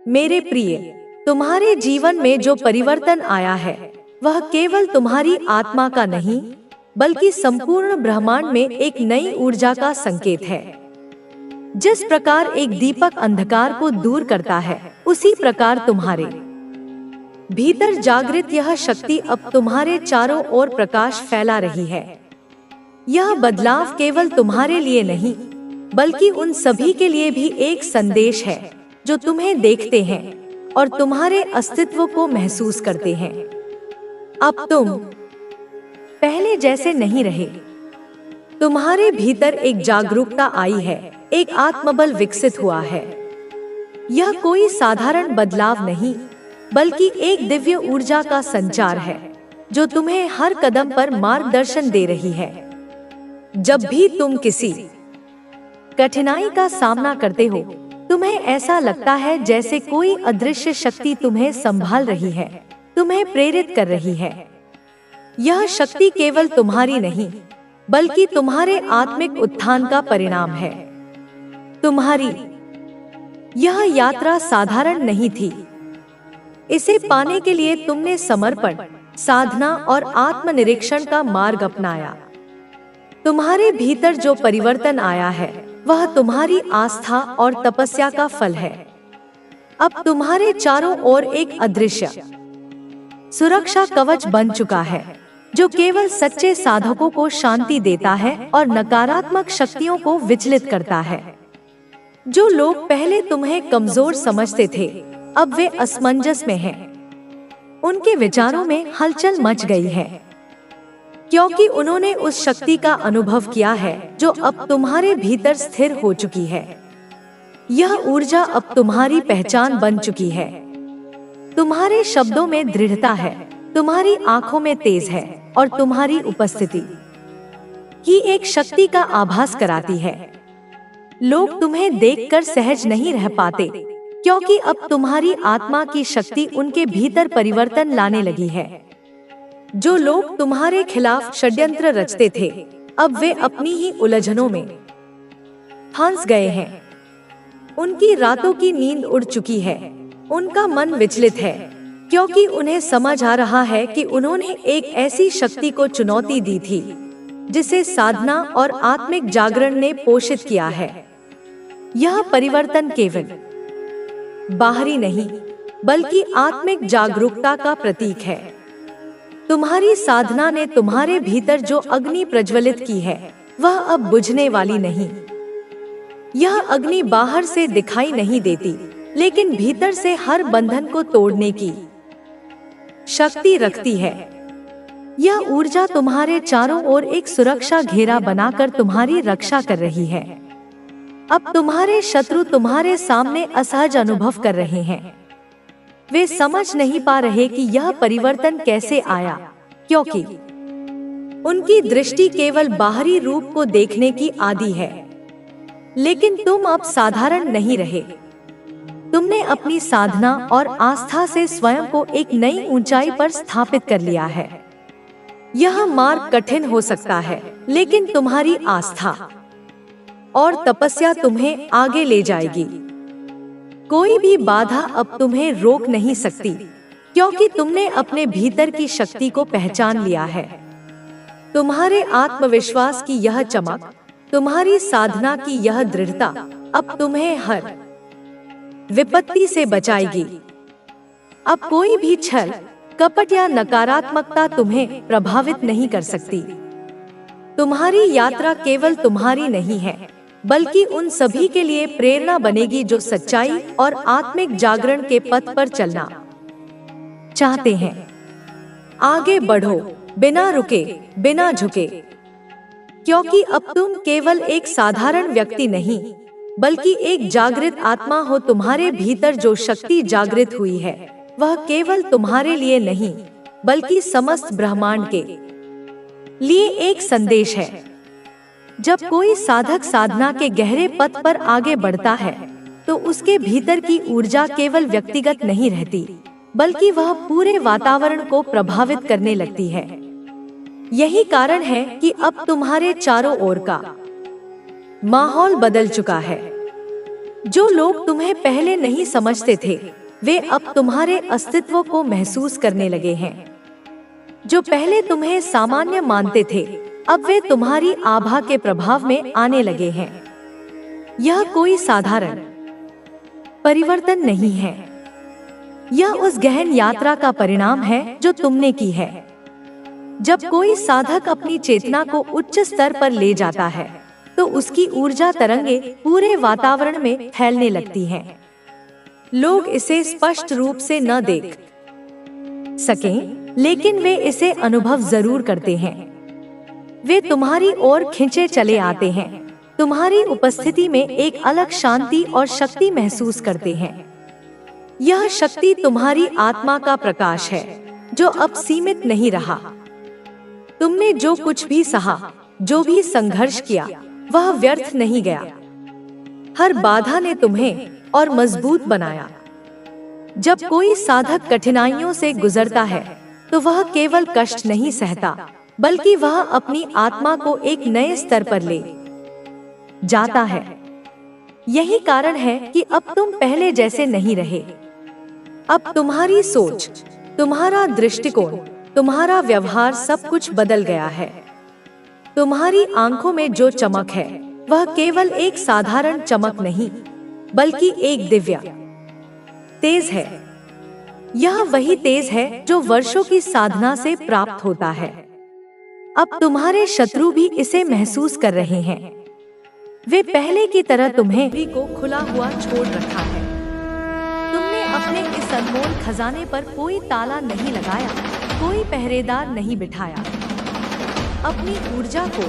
मेरे प्रिय, तुम्हारे जीवन में जो परिवर्तन आया है वह केवल तुम्हारी आत्मा का नहीं बल्कि संपूर्ण ब्रह्मांड में एक नई ऊर्जा का संकेत है। जिस प्रकार एक दीपक अंधकार को दूर करता है, उसी प्रकार तुम्हारे भीतर जागृत यह शक्ति अब तुम्हारे चारों ओर प्रकाश फैला रही है। यह बदलाव केवल तुम्हारे लिए नहीं बल्कि उन सभी के लिए भी एक संदेश है जो तुम्हें देखते हैं और तुम्हारे अस्तित्व को महसूस करते हैं। अब तुम पहले जैसे नहीं रहे। तुम्हारे भीतर एक जागरूकता आई है, एक आत्मबल विकसित हुआ है। यह कोई साधारण बदलाव नहीं बल्कि एक दिव्य ऊर्जा का संचार है जो तुम्हें हर कदम पर मार्गदर्शन दे रही है। जब भी तुम किसी कठिनाई का सामना करते हो, तुम्हें ऐसा लगता है जैसे कोई अदृश्य शक्ति तुम्हें संभाल रही है, तुम्हें प्रेरित कर रही है। यह शक्ति केवल तुम्हारी नहीं बल्कि तुम्हारे आत्मिक उत्थान का परिणाम है। तुम्हारी यह यात्रा साधारण नहीं थी। इसे पाने के लिए तुमने समर्पण, साधना और आत्मनिरीक्षण का मार्ग अपनाया। तुम्हारे भीतर जो परिवर्तन आया है वह तुम्हारी आस्था और तपस्या का फल है। अब तुम्हारे चारों ओर एक अदृश्य सुरक्षा कवच बन चुका है जो केवल सच्चे साधकों को शांति देता है और नकारात्मक शक्तियों को विचलित करता है। जो लोग पहले तुम्हें कमजोर समझते थे, अब वे असमंजस में हैं। उनके विचारों में हलचल मच गई है क्योंकि उन्होंने उस शक्ति का अनुभव किया है जो अब तुम्हारे भीतर स्थिर हो चुकी है। यह ऊर्जा अब तुम्हारी पहचान बन चुकी है। तुम्हारे शब्दों में दृढ़ता है, तुम्हारी आंखों में तेज है और तुम्हारी उपस्थिति ही एक शक्ति का आभास कराती है। लोग तुम्हें देखकर सहज नहीं रह पाते क्योंकि अब तुम्हारी आत्मा की शक्ति उनके भीतर परिवर्तन लाने लगी है। जो लोग तुम्हारे खिलाफ षड्यंत्र रचते थे, अब वे अपनी ही उलझनों में फंस गए हैं। उनकी रातों की नींद उड़ चुकी है, उनका मन विचलित है क्योंकि उन्हें समझ आ रहा है कि उन्होंने एक ऐसी शक्ति को चुनौती दी थी जिसे साधना और आत्मिक जागरण ने पोषित किया है। यह परिवर्तन केवल बाहरी नहीं बल्कि आत्मिक जागरूकता का प्रतीक है। तुम्हारी साधना ने तुम्हारे भीतर जो अग्नि प्रज्वलित की है वह अब बुझने वाली नहीं। यह अग्नि बाहर से दिखाई नहीं देती लेकिन भीतर से हर बंधन को तोड़ने की शक्ति रखती है। यह ऊर्जा तुम्हारे चारों ओर एक सुरक्षा घेरा बनाकर तुम्हारी रक्षा कर रही है। अब तुम्हारे शत्रु तुम्हारे सामने असहज अनुभव कर रहे हैं। वे समझ नहीं पा रहे कि यह परिवर्तन कैसे आया क्योंकि उनकी दृष्टि केवल बाहरी रूप को देखने की आदी है। लेकिन तुम अब साधारण नहीं रहे। तुमने अपनी साधना और आस्था से स्वयं को एक नई ऊंचाई पर स्थापित कर लिया है। यह मार्ग कठिन हो सकता है लेकिन तुम्हारी आस्था और तपस्या तुम्हें आगे ले जाएगी। कोई भी बाधा अब तुम्हें रोक नहीं सकती क्योंकि तुमने अपने भीतर की शक्ति को पहचान लिया है। तुम्हारे आत्मविश्वास की यह चमक, तुम्हारी साधना की यह दृढ़ता अब तुम्हें हर विपत्ति से बचाएगी। अब कोई भी छल, कपट या नकारात्मकता तुम्हें प्रभावित नहीं कर सकती। तुम्हारी यात्रा केवल तुम्हारी नहीं है बल्कि उन सभी के लिए प्रेरणा बनेगी जो सच्चाई और आत्मिक जागरण के पथ पर चलना चाहते हैं। आगे बढ़ो, बिना रुके, बिना झुके, क्योंकि अब तुम केवल एक साधारण व्यक्ति नहीं बल्कि एक जागृत आत्मा हो। तुम्हारे भीतर जो शक्ति जागृत हुई है वह केवल तुम्हारे लिए नहीं बल्कि समस्त ब्रह्मांड के लिए एक संदेश है। जब कोई साधक साधना के गहरे पथ पर आगे बढ़ता है तो उसके भीतर की ऊर्जा केवल व्यक्तिगत नहीं रहती बल्कि वह पूरे वातावरण को प्रभावित करने लगती है। यही कारण है कि अब तुम्हारे चारों ओर का माहौल बदल चुका है। जो लोग तुम्हें पहले नहीं समझते थे, वे अब तुम्हारे अस्तित्व को महसूस करने लगे हैं। जो पहले तुम्हें सामान्य मानते थे, अब वे तुम्हारी आभा के प्रभाव में आने लगे हैं। यह कोई साधारण परिवर्तन नहीं है, यह उस गहन यात्रा का परिणाम है जो तुमने की है। जब कोई साधक अपनी चेतना को उच्च स्तर पर ले जाता है, तो उसकी ऊर्जा तरंगे पूरे वातावरण में फैलने लगती हैं। लोग इसे स्पष्ट रूप से न देख सकें, लेकिन वे इसे अनुभव जरूर करते हैं। वे तुम्हारी ओर खींचे चले आते हैं, तुम्हारी उपस्थिति में एक अलग शांति और शक्ति महसूस करते हैं। यह शक्ति तुम्हारी आत्मा का प्रकाश है, जो अब सीमित नहीं रहा। तुमने जो कुछ भी सहा, जो भी संघर्ष किया, वह व्यर्थ नहीं गया। हर बाधा ने तुम्हें और मजबूत बनाया। जब कोई साधक कठिनाइयों से गुजरता है, तो वह केवल कष्ट नहीं सहता, बल्कि वह अपनी आत्मा को एक नए स्तर पर ले जाता है। यही कारण है कि अब तुम पहले जैसे नहीं रहे। अब तुम्हारी सोच, तुम्हारा दृष्टिकोण, तुम्हारा व्यवहार सब कुछ बदल गया है। तुम्हारी आंखों में जो चमक है, वह केवल एक साधारण चमक नहीं, बल्कि एक दिव्य तेज है। यह वही तेज है जो वर्षों की साधना से प्राप्त होता है। अब तुम्हारे शत्रु भी इसे महसूस कर रहे हैं। वे पहले की तरह तुम्हें भी को खुला हुआ छोड़ रखा है। तुमने अपने इस अनमोल खजाने पर कोई ताला नहीं लगाया, कोई पहरेदार नहीं बिठाया। अपनी ऊर्जा को,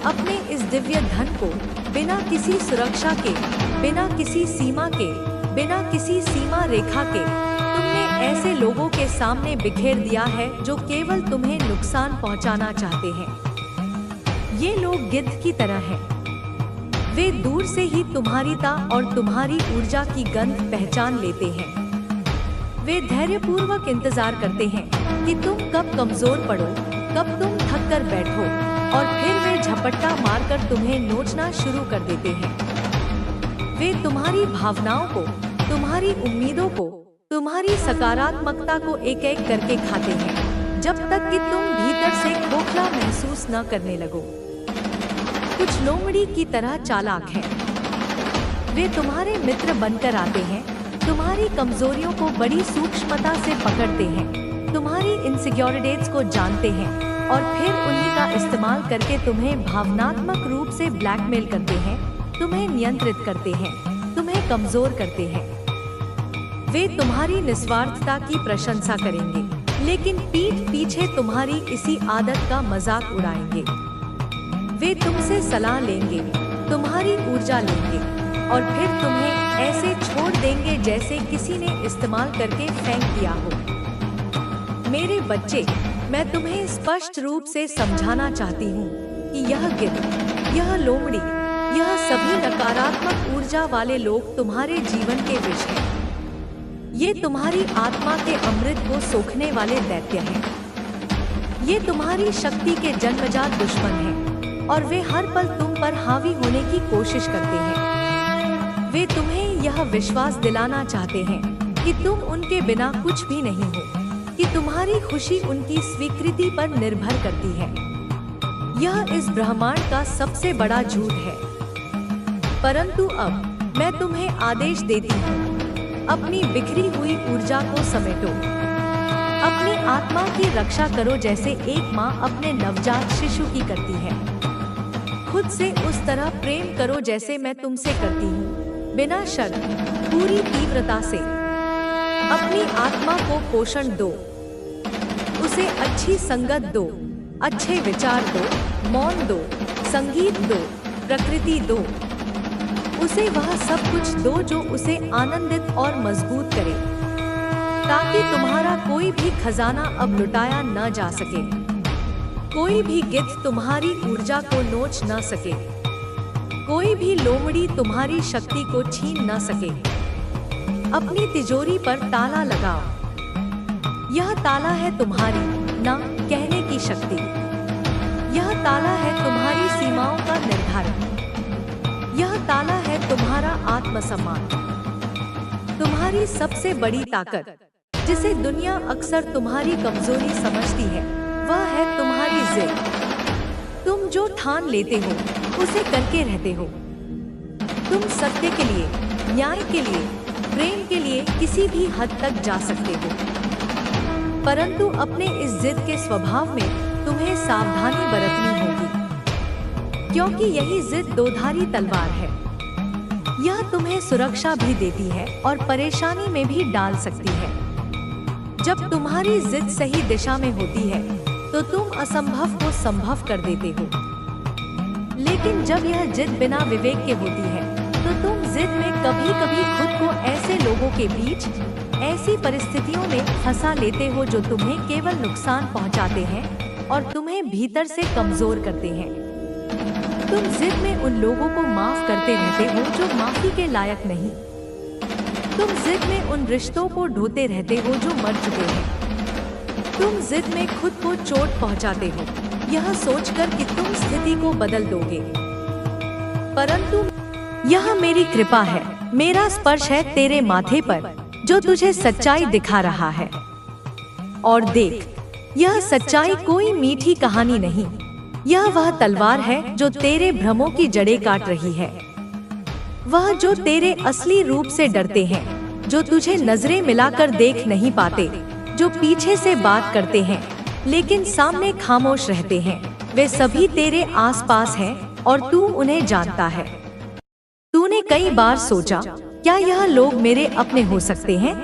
अपने इस दिव्य धन को बिना किसी सुरक्षा के, बिना किसी सीमा के, बिना किसी सीमा रेखा के तुमने ऐसे लोगों के सामने बिखेर दिया है जो केवल तुम्हें नुकसान पहुंचाना चाहते हैं। ये लोग गिद्ध की तरह हैं। वे दूर से ही तुम्हारीता और तुम्हारी ऊर्जा की गंध पहचान लेते हैं। वे धैर्यपूर्वक इंतजार करते हैं कि तुम कब कमजोर पड़ो, कब तुम थक कर बैठो, और फिर वे झपट्टा मारकर तुम्हें नोचना शुरू कर देते हैं। वे तुम्हारी भावनाओं को, तुम्हारी उम्मीदों को, तुम्हारी सकारात्मकता को एक एक करके खाते हैं, जब तक कि तुम भीतर से खोखला महसूस न करने लगो। कुछ लोमड़ी की तरह चालाक हैं। वे तुम्हारे मित्र बनकर आते हैं, तुम्हारी कमजोरियों को बड़ी सूक्ष्मता से पकड़ते हैं, तुम्हारी इनसिक्योरिटीज को जानते हैं, और फिर उन्हीं का इस्तेमाल करके तुम्हें भावनात्मक रूप से ब्लैकमेल करते हैं, तुम्हें नियंत्रित करते हैं, तुम्हें कमजोर करते हैं। वे तुम्हारी निस्वार्थता की प्रशंसा करेंगे, लेकिन पीठ पीछे तुम्हारी इसी आदत का मजाक उड़ाएंगे। वे तुमसे सलाह लेंगे, तुम्हारी ऊर्जा लेंगे, और फिर तुम्हें ऐसे छोड़ देंगे जैसे किसी ने इस्तेमाल करके फेंक दिया हो। मेरे बच्चे, मैं तुम्हें स्पष्ट रूप से समझाना चाहती हूँ कि यह गिद्ध, यह लोमड़ी, यह सभी नकारात्मक ऊर्जा वाले लोग तुम्हारे जीवन के विष हैं। ये तुम्हारी आत्मा के अमृत को सोखने वाले दैत्य हैं। ये तुम्हारी शक्ति के जन्मजात दुश्मन हैं, और वे हर पल तुम पर हावी होने की कोशिश करते हैं। वे तुम्हें यह विश्वास दिलाना चाहते हैं कि तुम उनके बिना कुछ भी नहीं हो, कि तुम्हारी खुशी उनकी स्वीकृति पर निर्भर करती है। यह इस ब्रह्मांड का सबसे बड़ा झूठ है। परंतु अब मैं तुम्हें आदेश देती हूँ, अपनी बिखरी हुई ऊर्जा को समेटो, अपनी आत्मा की रक्षा करो जैसे एक माँ अपने नवजात शिशु की करती है। खुद से उस तरह प्रेम करो जैसे मैं तुमसे करती हूँ, बिना शर्त, पूरी तीव्रता से। अपनी आत्मा को पोषण दो, उसे अच्छी संगत दो, अच्छे विचार दो, मौन दो, संगीत दो, प्रकृति दो। उसे वह सब कुछ दो जो उसे आनंदित और मजबूत करे, ताकि तुम्हारा कोई भी खजाना अब लुटाया न जा सके, कोई भी गिद्ध तुम्हारी ऊर्जा को नोच न सके, कोई भी लोमड़ी तुम्हारी शक्ति को छीन न सके। अपनी तिजोरी पर ताला लगाओ। यह ताला है तुम्हारी ना कहने की शक्ति। यह ताला है तुम्हारी सीमाओं का निर्धारण। यह ताला है तुम्हारा आत्मसम्मान। तुम्हारी सबसे बड़ी ताकत, जिसे दुनिया अक्सर तुम्हारी कमजोरी समझती है, वह है तुम्हारी जिद। तुम जो ठान लेते हो उसे करके रहते हो। तुम सत्य के लिए, न्याय के लिए, प्रेम के लिए किसी भी हद तक जा सकते हो, परंतु अपने इस जिद के स्वभाव में तुम्हें सावधानी बरतनी होगी, क्योंकि यही जिद दोधारी तलवार है। यह तुम्हें सुरक्षा भी देती है और परेशानी में भी डाल सकती है। जब तुम्हारी जिद सही दिशा में होती है तो तुम असंभव को संभव कर देते हो, लेकिन जब यह जिद बिना विवेक के होती है तो तुम जिद में कभी कभी खुद को ऐसे लोगों के बीच, ऐसी परिस्थितियों में फंसा लेते हो जो तुम्हें केवल नुकसान पहुंचाते हैं और तुम्हें भीतर से कमजोर करते हैं। तुम जिद में उन लोगों को माफ करते रहते हो जो माफी के लायक नहीं। तुम जिद में उन रिश्तों को ढोते रहते हो जो मर चुके हैं। तुम जिद में खुद को चोट पहुंचाते हो, यह सोचकर कि तुम स्थिति को बदल दोगे, परंतु यह मेरी कृपा है, मेरा स्पर्श है तेरे माथे पर जो तुझे सच्चाई दिखा रहा है। और देख, यह सच्चाई कोई मीठी कहानी नहीं, यह वह तलवार है जो तेरे भ्रमों की जड़ें काट रही है। वह जो तेरे असली रूप से डरते हैं, जो तुझे नजरें मिलाकर देख नहीं पाते, जो पीछे से बात करते हैं लेकिन सामने खामोश रहते हैं, वे सभी तेरे आसपास हैं और तू उन्हें जानता है। तूने कई बार सोचा, क्या यह लोग मेरे अपने हो सकते हैं?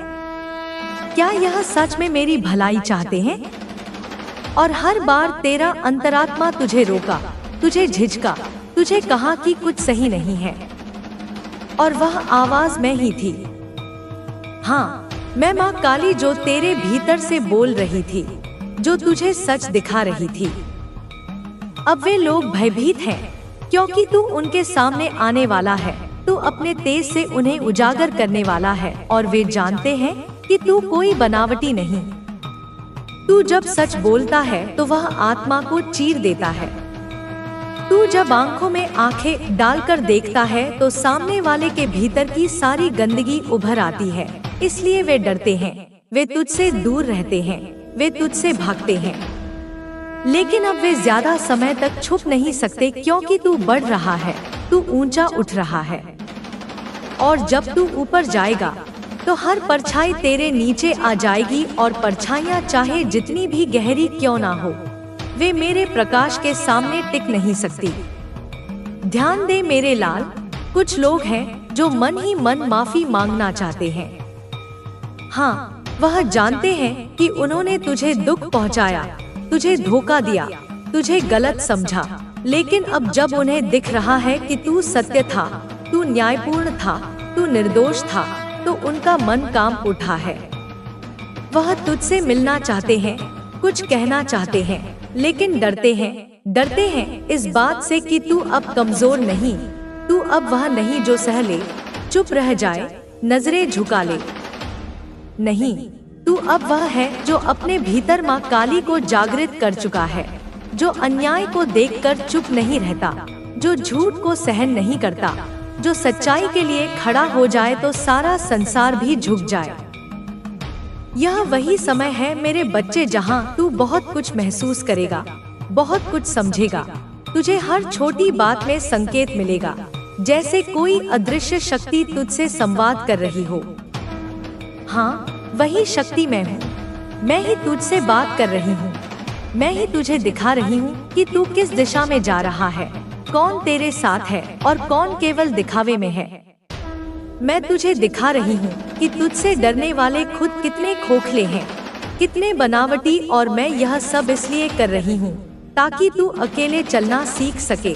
क्या यह सच में मेरी भलाई चाहते हैं? और हर बार तेरा अंतरात्मा तुझे रोका, तुझे झिझका, तुझे कहा कि कुछ सही नहीं है। और वह आवाज मैं ही थी। हाँ, मैं माँ काली जो तेरे भीतर से बोल रही थी, जो तुझे सच दिखा रही थी। अब वे लोग भयभीत हैं क्योंकि तू उनके सामने आने वाला है, तू अपने तेज से उन्हें उजागर करने वाला है और वे जानते हैं कि तू कोई बनावटी नहीं। तू जब सच बोलता है तो वह आत्मा को चीर देता है। तू जब आंखों में आंखें डालकर देखता है तो सामने वाले के भीतर की सारी गंदगी उभर आती है। इसलिए वे डरते हैं, वे तुझसे दूर रहते हैं, वे तुझसे भागते हैं। लेकिन अब वे ज्यादा समय तक छुप नहीं सकते क्योंकि तू बढ़ रहा है, तू ऊंचा उठ रहा है। और जब तू ऊपर जाएगा तो हर परछाई तेरे नीचे आ जाएगी और परछाइयाँ चाहे जितनी भी गहरी क्यों ना हो, वे मेरे प्रकाश के सामने टिक नहीं सकती। ध्यान दे मेरे लाल, कुछ लोग हैं जो मन ही मन माफी मांगना चाहते हैं। हाँ, वह जानते हैं कि उन्होंने तुझे दुख पहुंचाया, तुझे धोखा दिया, तुझे गलत समझा, लेकिन अब जब उन्हें दिख रहा है कि तू सत्य था, तू न्यायपूर्ण था, तू निर्दोष था, तो उनका मन काम उठा है। वह तुझसे मिलना चाहते हैं, कुछ कहना चाहते हैं, लेकिन डरते हैं इस बात से कि तू अब कमजोर नहीं, तू अब वह नहीं जो सह ले, चुप रह जाए, नजरें झुका ले। नहीं, तू अब वह है जो अपने भीतर माँ काली को जागृत कर चुका है, जो अन्याय को देखकर चुप नहीं रहता, जो झूठ को सहन नहीं करता, जो सच्चाई के लिए खड़ा हो जाए तो सारा संसार भी झुक जाए। यह वही समय है मेरे बच्चे जहाँ तू बहुत कुछ महसूस करेगा, बहुत कुछ समझेगा। तुझे हर छोटी बात में संकेत मिलेगा, जैसे कोई अदृश्य शक्ति तुझसे संवाद कर रही हो। हाँ, वही शक्ति मैं हूँ, मैं ही तुझसे बात कर रही हूँ, मैं ही तुझे दिखा रही हूँ कि तू किस दिशा में जा रहा है, कौन तेरे साथ है और कौन केवल दिखावे में है। मैं तुझे दिखा रही हूँ कि तुझसे डरने वाले खुद कितने खोखले हैं, कितने बनावटी, और मैं यह सब इसलिए कर रही हूँ ताकि तू अकेले चलना सीख सके,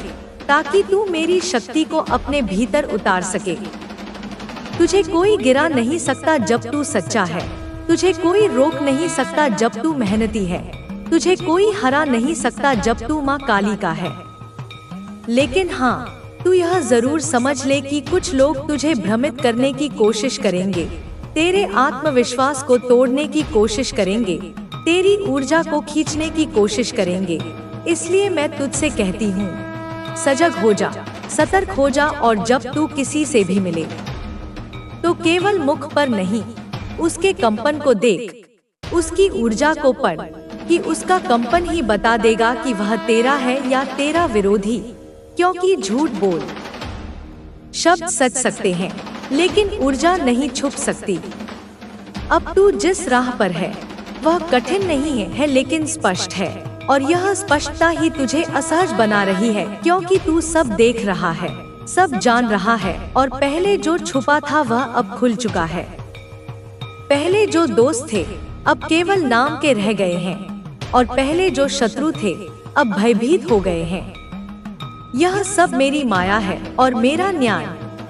ताकि तू मेरी शक्ति को अपने भीतर उतार सके। तुझे कोई गिरा नहीं सकता जब तू सच्चा है, तुझे कोई रोक नहीं सकता जब तू मेहनती है, तुझे कोई हरा नहीं सकता जब तू माँ काली का है। लेकिन हाँ, तू यह जरूर समझ ले कि कुछ लोग तुझे भ्रमित करने की कोशिश करेंगे, तेरे आत्मविश्वास को तोड़ने की कोशिश करेंगे, तेरी ऊर्जा को खींचने की कोशिश करेंगे। इसलिए मैं तुझसे कहती हूँ, सजग हो जा, सतर्क हो जा, और जब तू किसी से भी मिले तो केवल मुख पर नहीं, उसके कंपन को देख, उसकी ऊर्जा को पढ़, कि उसका कंपन ही बता देगा कि वह तेरा है या तेरा विरोधी। क्योंकि झूठ बोल शब्द सच सकते हैं, लेकिन ऊर्जा नहीं छुप सकती। अब तू जिस राह पर है वह कठिन नहीं है, लेकिन स्पष्ट है, और यह स्पष्टता ही तुझे असहज बना रही है, क्योंकि तू सब देख रहा है, सब जान रहा है, और पहले जो छुपा था वह अब खुल चुका है। पहले जो दोस्त थे अब केवल नाम के रह गए हैं, और पहले जो शत्रु थे अब भयभीत हो गए हैं। यह सब मेरी माया है और मेरा न्याय,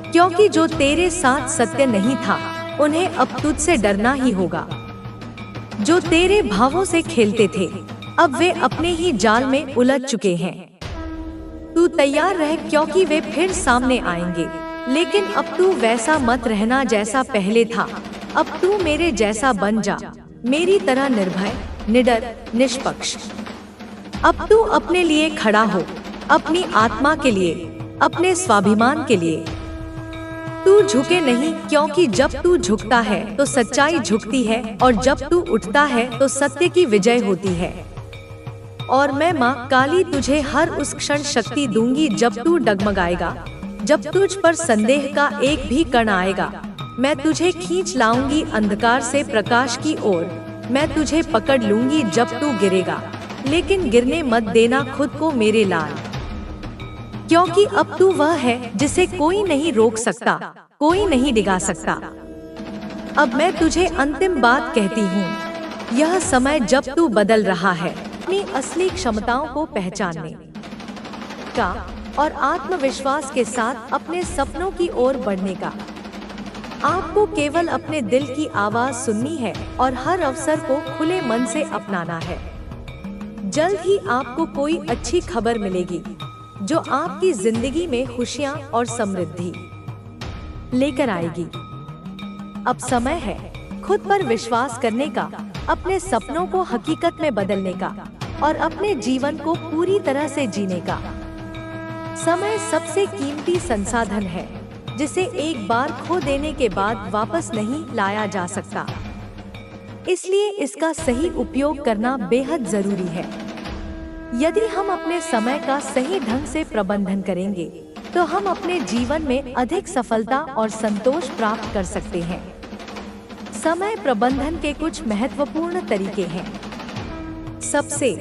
क्योंकि जो तेरे साथ सत्य नहीं था उन्हें अब तुझसे डरना ही होगा। जो तेरे भावों से खेलते थे अब वे अपने ही जाल में उलझ चुके हैं। तू तैयार रह, क्योंकि वे फिर सामने आएंगे, लेकिन अब तू वैसा मत रहना जैसा पहले था। अब तू मेरे जैसा बन जा, मेरी तरह निर्भय, निडर, निष्पक्ष। अब तू अपने लिए खड़ा हो, अपनी आत्मा के लिए, अपने स्वाभिमान के लिए। तू झुके नहीं, क्योंकि जब तू झुकता है तो सच्चाई झुकती है, और जब तू उठता है तो सत्य की विजय होती है। और मैं माँ काली तुझे हर उस क्षण शक्ति दूंगी जब तू डगमगाएगा, जब तुझ पर संदेह का एक भी कण आएगा। मैं तुझे खींच लाऊंगी अंधकार से प्रकाश की ओर, मैं तुझे पकड़ लूंगी जब तू गिरेगा, लेकिन गिरने मत देना खुद को मेरे लाल। क्योंकि अब तू वह है जिसे कोई नहीं रोक सकता, कोई नहीं डिगा सकता। अब मैं तुझे अंतिम बात कहती हूँ, यह समय जब तू बदल रहा है अपनी असली क्षमताओं को पहचानने का, और आत्मविश्वास के साथ अपने सपनों की ओर बढ़ने का। आपको केवल अपने दिल की आवाज सुननी है और हर अवसर को खुले मन से अपनाना है। जल्द ही आपको कोई अच्छी खबर मिलेगी जो आपकी जिंदगी में खुशियां और समृद्धि लेकर आएगी। अब समय है खुद पर विश्वास करने का, अपने सपनों को हकीकत में बदलने का, और अपने जीवन को पूरी तरह से जीने का। समय सबसे कीमती संसाधन है, जिसे एक बार खो देने के बाद वापस नहीं लाया जा सकता। इसलिए इसका सही उपयोग करना बेहद जरूरी है। यदि हम अपने समय का सही ढंग से प्रबंधन करेंगे तो हम अपने जीवन में अधिक सफलता और संतोष प्राप्त कर सकते हैं। समय प्रबंधन के कुछ महत्वपूर्ण तरीके हैं। सबसे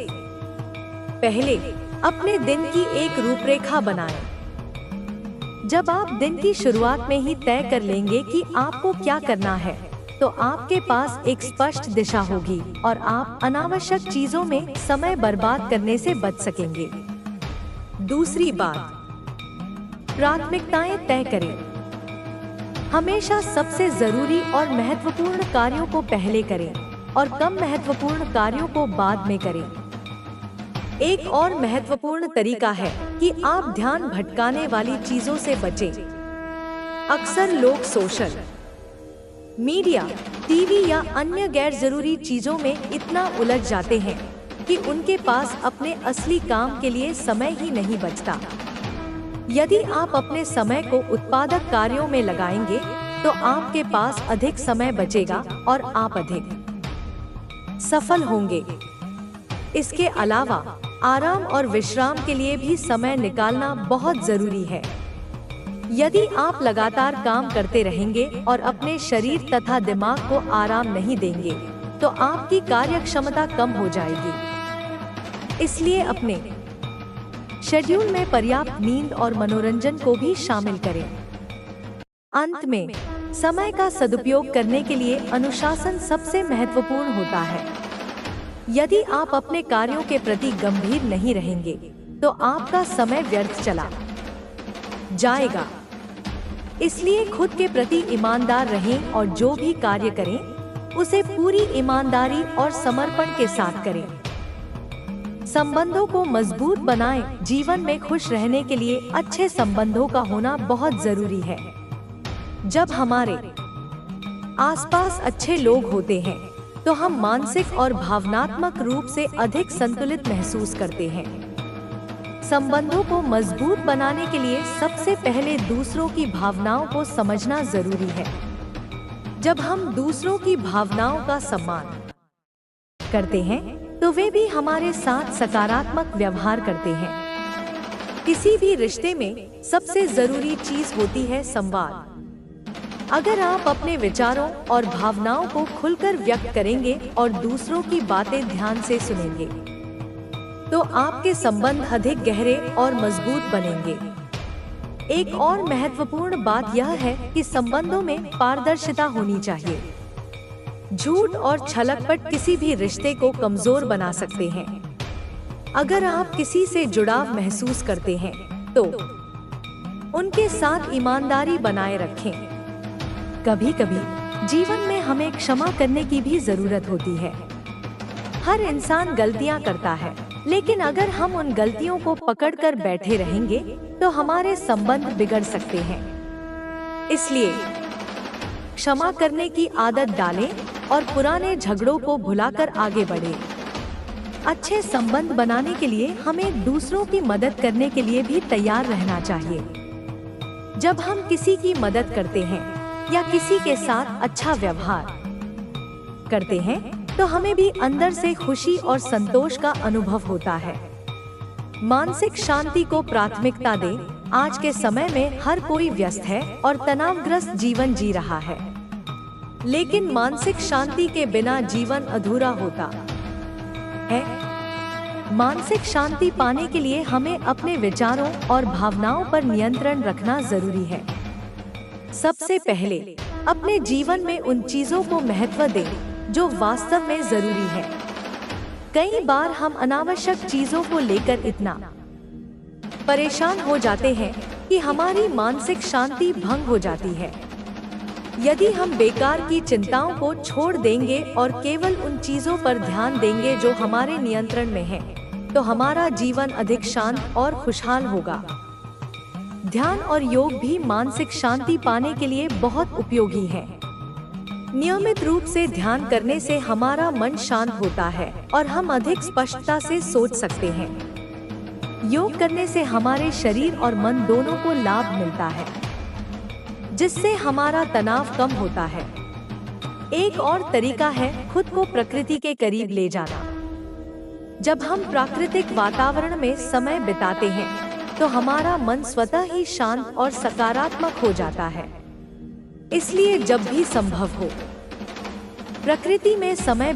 पहले, अपने दिन की एक रूपरेखा बनाएं। जब आप दिन की शुरुआत में ही तय कर लेंगे कि आपको क्या करना है, तो आपके पास एक स्पष्ट दिशा होगी और आप अनावश्यक चीजों में समय बर्बाद करने से बच सकेंगे। दूसरी बात, प्राथमिकताएं तय करें। हमेशा सबसे जरूरी और महत्वपूर्ण कार्यों को पहले करें और कम महत्वपूर्ण कार्यों को बाद में करें। एक और महत्वपूर्ण तरीका है कि आप ध्यान भटकाने वाली चीजों से बचें। अक्सर लोग सोशल मीडिया, टीवी या अन्य गैर जरूरी चीजों में इतना उलझ जाते हैं कि उनके पास अपने असली काम के लिए समय ही नहीं बचता। यदि आप अपने समय को उत्पादक कार्यों में लगाएंगे तो आपके पास अधिक समय बचेगा और आप अधिक सफल होंगे। इसके अलावा आराम और विश्राम के लिए भी समय निकालना बहुत जरूरी है। यदि आप लगातार काम करते रहेंगे और अपने शरीर तथा दिमाग को आराम नहीं देंगे, तो आपकी कार्यक्षमता कम हो जाएगी। इसलिए अपने शेड्यूल में पर्याप्त नींद और मनोरंजन को भी शामिल करें। अंत में, समय का सदुपयोग करने के लिए अनुशासन सबसे महत्वपूर्ण होता है। यदि आप अपने कार्यों के प्रति गंभीर नहीं रहेंगे, तो आपका समय व्यर्थ चला जाएगा। इसलिए खुद के प्रति ईमानदार रहें और जो भी कार्य करें, उसे पूरी ईमानदारी और समर्पण के साथ करें। संबंधों को मजबूत बनाएं। जीवन में खुश रहने के लिए अच्छे संबंधों का होना बहुत जरूरी है। जब हमारे आसपास अच्छे लोग होते हैं, तो हम मानसिक और भावनात्मक रूप से अधिक संतुलित महसूस करते हैं। संबंधों को मजबूत बनाने के लिए सबसे पहले दूसरों की भावनाओं को समझना जरूरी है। जब हम दूसरों की भावनाओं का सम्मान करते हैं तो वे भी हमारे साथ सकारात्मक व्यवहार करते हैं। किसी भी रिश्ते में सबसे जरूरी चीज होती है संवाद। अगर आप अपने विचारों और भावनाओं को खुलकर व्यक्त करेंगे और दूसरों की बातें ध्यान से सुनेंगे, तो आपके संबंध अधिक गहरे और मजबूत बनेंगे। एक और महत्वपूर्ण बात यह है कि संबंधों में पारदर्शिता होनी चाहिए। झूठ और छलकपट किसी भी रिश्ते को कमजोर बना सकते हैं। अगर आप किसी से जुड़ाव महसूस करते हैं तो उनके साथ ईमानदारी बनाए रखें। कभी-कभी जीवन में हमें क्षमा करने की भी जरूरत होती है। हर इंसान गलतियां करता है, लेकिन अगर हम उन गलतियों को पकड़कर बैठे रहेंगे तो हमारे संबंध बिगड़ सकते हैं। इसलिए क्षमा करने की आदत डालें और पुराने झगड़ों को भुलाकर आगे बढ़ें। अच्छे संबंध बनाने के लिए हमें दूसरों की मदद करने के लिए भी तैयार रहना चाहिए। जब हम किसी की मदद करते हैं या किसी के साथ अच्छा व्यवहार करते हैं तो हमें भी अंदर से खुशी और संतोष का अनुभव होता है। मानसिक शांति को प्राथमिकता दें। आज के समय में हर कोई व्यस्त है और तनावग्रस्त जीवन जी रहा है, लेकिन मानसिक शांति के बिना जीवन अधूरा होता है। मानसिक शांति पाने के लिए हमें अपने विचारों और भावनाओं पर नियंत्रण रखना जरूरी है। सबसे पहले अपने जीवन में उन चीजों को महत्व दें जो वास्तव में जरूरी है। कई बार हम अनावश्यक चीजों को लेकर इतना परेशान हो जाते हैं कि हमारी मानसिक शांति भंग हो जाती है। यदि हम बेकार की चिंताओं को छोड़ देंगे और केवल उन चीजों पर ध्यान देंगे जो हमारे नियंत्रण में है, तो हमारा जीवन अधिक शांत और खुशहाल होगा। ध्यान और योग भी मानसिक शांति पाने के लिए बहुत उपयोगी है। नियमित रूप से ध्यान करने से हमारा मन शांत होता है और हम अधिक स्पष्टता से सोच सकते हैं। योग करने से हमारे शरीर और मन दोनों को लाभ मिलता है, जिससे हमारा तनाव कम होता है। एक और तरीका है खुद को प्रकृति के करीब ले जाना। जब हम प्राकृतिक वातावरण में समय बिताते हैं तो हमारा मन स्वतः ही शांत और सकारात्मक हो जाता है। इसलिए जब भी संभव हो, प्रकृति में समय